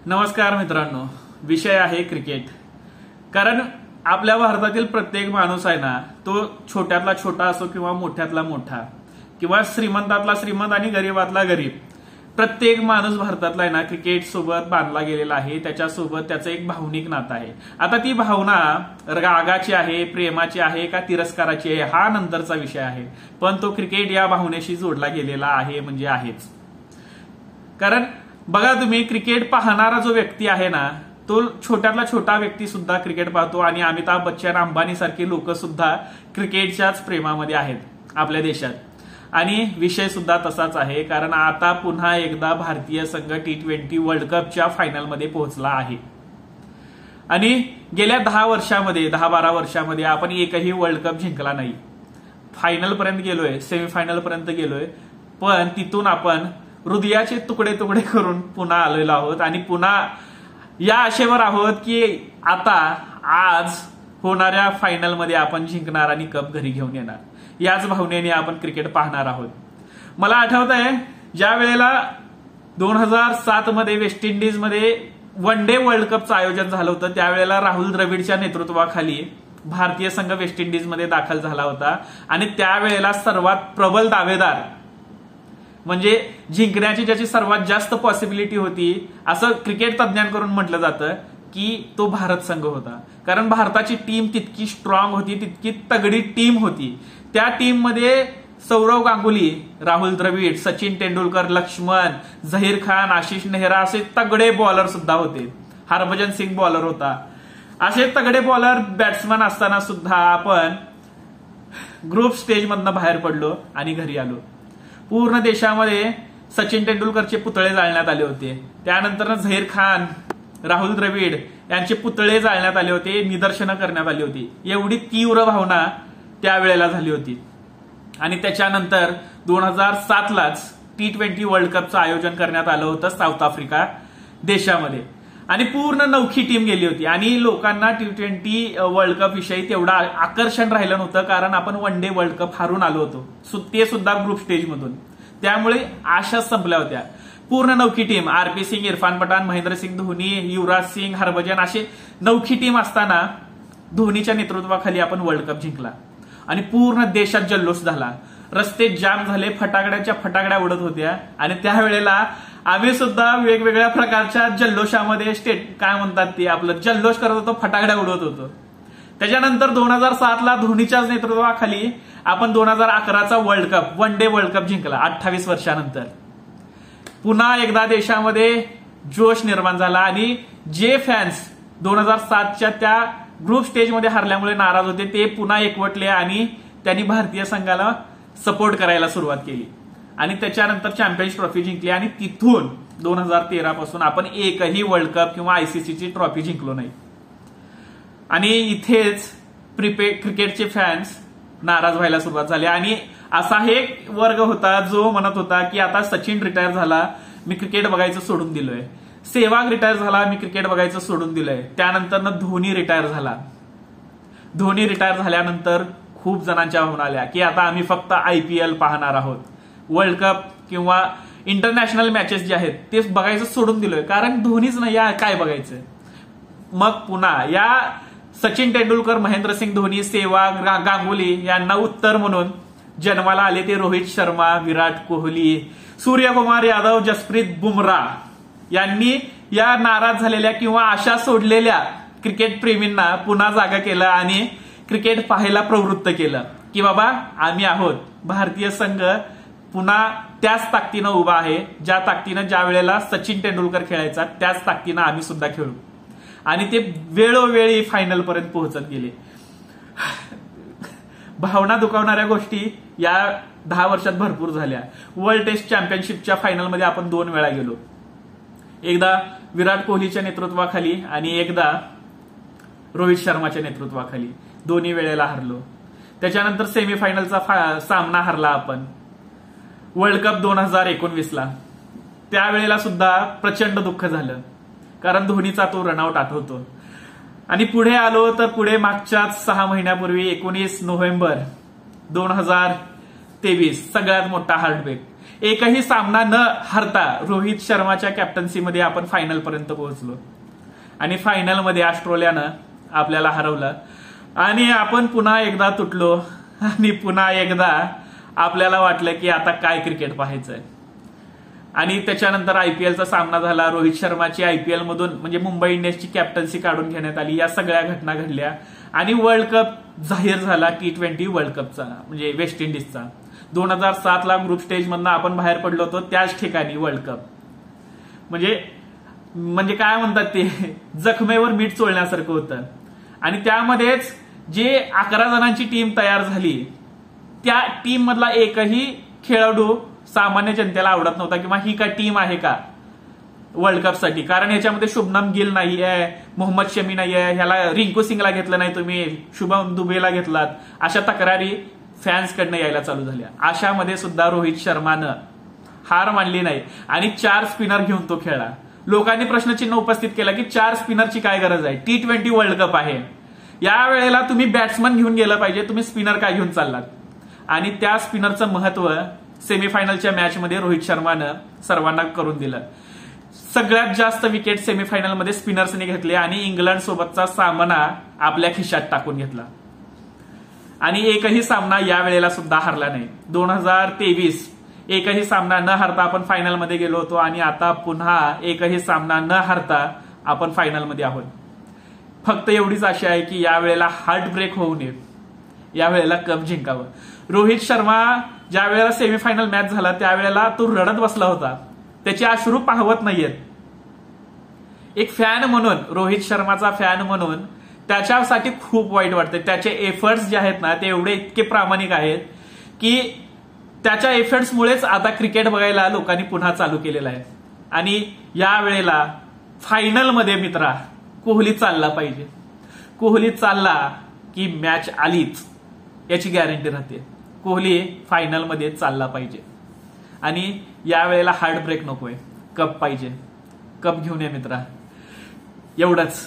नमस्कार मित्रांनो, विषय आहे क्रिकेट. कारण आपल्या भारतातील प्रत्येक माणूस आहे ना, तो छोट्यातला छोटा असो किंवा मोठ्यातला मोठा किंवा श्रीमंतातला श्रीमंत आणि गरीबातला गरीब, प्रत्येक माणूस भारतातला आहे ना क्रिकेट सोबत बांधला गेलेला आहे. त्याच्यासोबत त्याचं एक भावनिक नातं आहे. आता ती भावना रागाची आहे, प्रेमाची आहे का तिरस्काराची आहे हा नंतरचा विषय आहे, पण तो क्रिकेट या भावनेशी जोडला गेलेला आहे म्हणजे आहेच. कारण बघा तुम्ही, क्रिकेट पाहणारा जो व्यक्ती आहे ना, तो छोट्यातला छोटा व्यक्ती सुद्धा क्रिकेट पाहतो आणि अमिताभ बच्चन, अंबानी सारखी लोक सुद्धा क्रिकेटच्याच प्रेमामध्ये आहेत आपल्या देशात. आणि विषय सुद्धा तसाच आहे, कारण आता पुन्हा एकदा भारतीय संघ T20 वर्ल्ड कपच्या फायनलमध्ये पोहोचला आहे. आणि गेल्या 10-12 वर्षामध्ये आपण एकही वर्ल्ड कप जिंकला नाही. फायनल पर्यंत गेलोय, सेमीफायनल पर्यंत गेलोय, पण तिथून आपण हृदयाचे तुकडे तुकडे करून पुन्हा आलेलो आहोत आणि पुन्हा या आशेवर आहोत की आता आज होणाऱ्या फायनलमध्ये आपण जिंकणार आणि कप घरी घेऊन येणार. याच भावनेने आपण क्रिकेट पाहणार आहोत. मला आठवत आहे, ज्या वेळेला 2007 मध्ये वेस्ट इंडिजमध्ये वन डे वर्ल्ड कपचं आयोजन झालं होतं, त्यावेळेला राहुल द्रविडच्या नेतृत्वाखाली भारतीय संघ वेस्ट इंडिजमध्ये दाखल झाला होता आणि त्यावेळेला सर्वात प्रबल दावेदार म्हणजे जिंकण्याची ज्याची सर्वात जास्त पॉसिबिलिटी होती असं क्रिकेट तज्ञांकडून म्हटलं जातं की तो भारत संघ होता. कारण भारताची टीम तितकी स्ट्रॉंग होती, तितकी तगडी टीम होती. त्या टीम मध्ये सौरव गांगुली, राहुल द्रविड, सचिन तेंडुलकर, लक्ष्मण, झहीर खान, आशिष नेहरा असे तगडे बॉलर सुद्धा होते. हरभजन सिंग बॉलर होता. असे तगडे बॉलर बॅट्समन असताना सुद्धा आपण ग्रुप स्टेज मधनं बाहेर पडलो आणि घरी आलो. पूर्ण देशामध्ये सचिन तेंडुलकरचे पुतळे जाळण्यात आले होते. त्यानंतर झहीर खान, राहुल द्रविड यांचे पुतळे जाळण्यात आले होते, निदर्शनं करण्यात आली होती. एवढी तीव्र भावना त्यावेळेला झाली होती. आणि त्याच्यानंतर 2007लाच T20 वर्ल्ड कपचं आयोजन करण्यात आलं होतं साऊथ आफ्रिका देशामध्ये आणि पूर्ण नवखी टीम गेली होती. आणि लोकांना T20 वर्ल्ड कप विषयी तेवढं आकर्षण राहिलं नव्हतं, कारण आपण वन डे वर्ल्ड कप हारून आलो होतो, ते सुद्धा ग्रुप स्टेज मधून. त्यामुळे आशा संपल्या होत्या. पूर्ण नवखी टीम, RP सिंग, इरफान पठाण, महेंद्रसिंग धोनी, युवराज सिंग, हरभजन अशी नवखी टीम असताना धोनीच्या नेतृत्वाखाली आपण वर्ल्ड कप जिंकला आणि पूर्ण देशात जल्लोष झाला. रस्ते जाम झाले, फटाकड्याच्या फटाकड्या उडत होत्या आणि त्यावेळेला आम्ही सुद्धा वेगवेगळ्या प्रकारच्या जल्लोषामध्ये काय म्हणतात ते आपलं जल्लोष करत होतो, फटाकड्या उडवत होतो. त्याच्यानंतर 2007ला धोनीच्याच नेतृत्वाखाली आपण 2011चा world cup, one day world cup जिंकला. 28 वर्षानंतर पुन्हा एकदा देशामध्ये जोश निर्माण झाला आणि जे फॅन्स 2007च्या त्या ग्रुप स्टेजमध्ये हरल्यामुळे नाराज होते ते पुन्हा एकवटले आणि त्यांनी भारतीय संघाला सपोर्ट करायला सुरुवात केली आणि त्याच्यानंतर चॅम्पियन्स ट्रॉफी जिंकली. आणि तिथून 2013 पासून आपण एकही वर्ल्ड कप किंवा ICCची ट्रॉफी जिंकलो नाही. आणि इथेच क्रिकेटचे फॅन्स नाराज व्हायला सुरुवात झाली. आणि असा एक वर्ग होता जो म्हणत होता की आता सचिन रिटायर झाला, मी क्रिकेट बघायचं सोडून दिलोय. सेहवाग रिटायर झाला, मी क्रिकेट बघायचं सोडून दिलंय. त्यानंतर धोनी रिटायर झाला. धोनी रिटायर झाल्यानंतर खूप जणांच्या भावना आल्या की आता आम्ही फक्त IPL पाहणार आहोत, वर्ल्ड कप किंवा इंटरनॅशनल मॅचेस जे आहेत ते बघायचं सोडून दिलोय, कारण धोनीच नाही या काय बघायचं. मग पुन्हा या सचिन तेंडुलकर, महेंद्रसिंग धोनी, सेहवाग, गांगुली यांना उत्तर म्हणून जन्माला आले ते रोहित शर्मा, विराट कोहली, सूर्यकुमार यादव, जसप्रीत बुमराह यांनी या नाराज झालेल्या किंवा आशा सोडलेल्या क्रिकेट प्रेमींना पुन्हा जागा केलं आणि क्रिकेट पाहायला प्रवृत्त केलं की बाबा आम्ही आहोत. भारतीय संघ पुन्हा त्याच ताकदीनं उभा आहे, ज्या ताकदीनं ज्या वेळेला सचिन तेंडुलकर खेळायचा त्याच ताकदीनं आम्ही सुद्धा खेळू. आणि ते वेळोवेळी फायनल पर्यंत पोहोचत गेले. भावना दुखावणाऱ्या गोष्टी या 10 वर्षात भरपूर झाल्या. वर्ल्ड टेस्ट चॅम्पियनशिपच्या फायनलमध्ये आपण 2 वेळा गेलो, एकदा विराट कोहलीच्या नेतृत्वाखाली आणि एकदा रोहित शर्माच्या नेतृत्वाखाली. दोन्ही वेळेला हरलो. त्याच्यानंतर सेमीफायनलचा सामना हरला आपण वर्ल्ड कप 2019ला. त्यावेळेला सुद्धा प्रचंड दुःख झालं, कारण धोनीचा तो रनआउट आठवतो. आणि पुढे आलो तर पुढे मागच्याच 6 महिन्यापूर्वी 19 नोव्हेंबर 2023 सगळ्यात मोठा हार्टब्रेक. एकही सामना न हरता रोहित शर्माच्या कॅप्टन्सीमध्ये आपण फायनल पर्यंत पोहोचलो आणि फायनलमध्ये ऑस्ट्रेलियानं आपल्याला हरवलं आणि आपण पुन्हा एकदा तुटलो आणि पुन्हा एकदा आपल्याला वाटलं की आता काय क्रिकेट पाहायचंय. आणि त्याच्यानंतर आयपीएलचा सामना झाला. रोहित शर्माची आयपीएल मधून म्हणजे मुंबई इंडियन्सची कॅप्टन्सी काढून घेण्यात आली. या सगळ्या घटना घडल्या आणि वर्ल्ड कप जाहीर झाला T20 वर्ल्ड कपचा म्हणजे वेस्ट इंडिजचा. 2007 ला ग्रुप स्टेज मधनं आपण बाहेर पडलो होतो त्याच ठिकाणी वर्ल्ड कप. म्हणजे काय म्हणतात ते जखमेवर मीठ चोळण्यासारखं होतं. आणि त्यामध्येच जे 11 जणांची टीम तयार झाली त्या टीम मधला एकही खेळाडू सामान्य जनतेला आवडत नव्हता किंवा ही काय टीम आहे का वर्ल्ड कपसाठी. कारण याच्यामध्ये शुभमन गिल नाहीये, मोहम्मद शमी नाहीये, ह्याला रिंकू सिंगला घेतलं नाही तुम्ही, शुभम दुबेला घेतलात, अशा तक्रारी फॅन्सकडनं यायला चालू झाल्या. अशामध्ये सुद्धा रोहित शर्मानं हार मानली नाही आणि 4 स्पिनर घेऊन तो खेळला. लोकांनी प्रश्नचिन्ह उपस्थित केला की 4 स्पिनरची काय गरज आहे, T20 वर्ल्ड कप आहे, या वेळेला तुम्ही बॅट्समन घेऊन गेलं पाहिजे, तुम्ही स्पिनर काय घेऊन चाललात. आणि त्या स्पिनरचं महत्व सेमीफायनलच्या मॅचमध्ये रोहित शर्मानं सर्वांना करून दिलं. सगळ्यात जास्त विकेट सेमीफायनलमध्ये स्पिनर्सने घेतले आणि इंग्लंड सोबतचा सामना आपल्या खिशात टाकून घेतला आणि एकही सामना या वेळेला सुद्धा हरला नाही. 2023 एकही सामना न हरता आपण फायनलमध्ये गेलो होतो आणि आता पुन्हा एकही सामना न हरता आपण फायनलमध्ये आहोत. फक्त एवढीच आशा आहे की या वेळेला हार्ट ब्रेक होऊ नये, या वेळेला कप जिंकावं. रोहित शर्मा ज्या वेळेला सेमीफायनल मॅच झाला त्यावेळेला तो रडत बसला होता, त्याचे अश्रू पाहवत नाहीयेत. एक फॅन म्हणून, रोहित शर्माचा फॅन म्हणून त्याच्यासाठी खूप वाईट वाटते. त्याचे एफर्ट्स जे आहेत ना ते एवढे इतके प्रामाणिक आहेत की त्याच्या एफर्ट्समुळेच आता क्रिकेट बघायला लोकांनी पुन्हा चालू केलेलं आहे. आणि या वेळेला फायनलमध्ये मित्रा कोहली चालला पाहिजे. कोहली चालला की मॅच आलीच याची गॅरंटी राहते. कोहली फायनलमध्ये चालला पाहिजे आणि या वेळेला हार्ट ब्रेक नकोय, कप पाहिजे. कप घेऊन या मित्रा. एवढंच.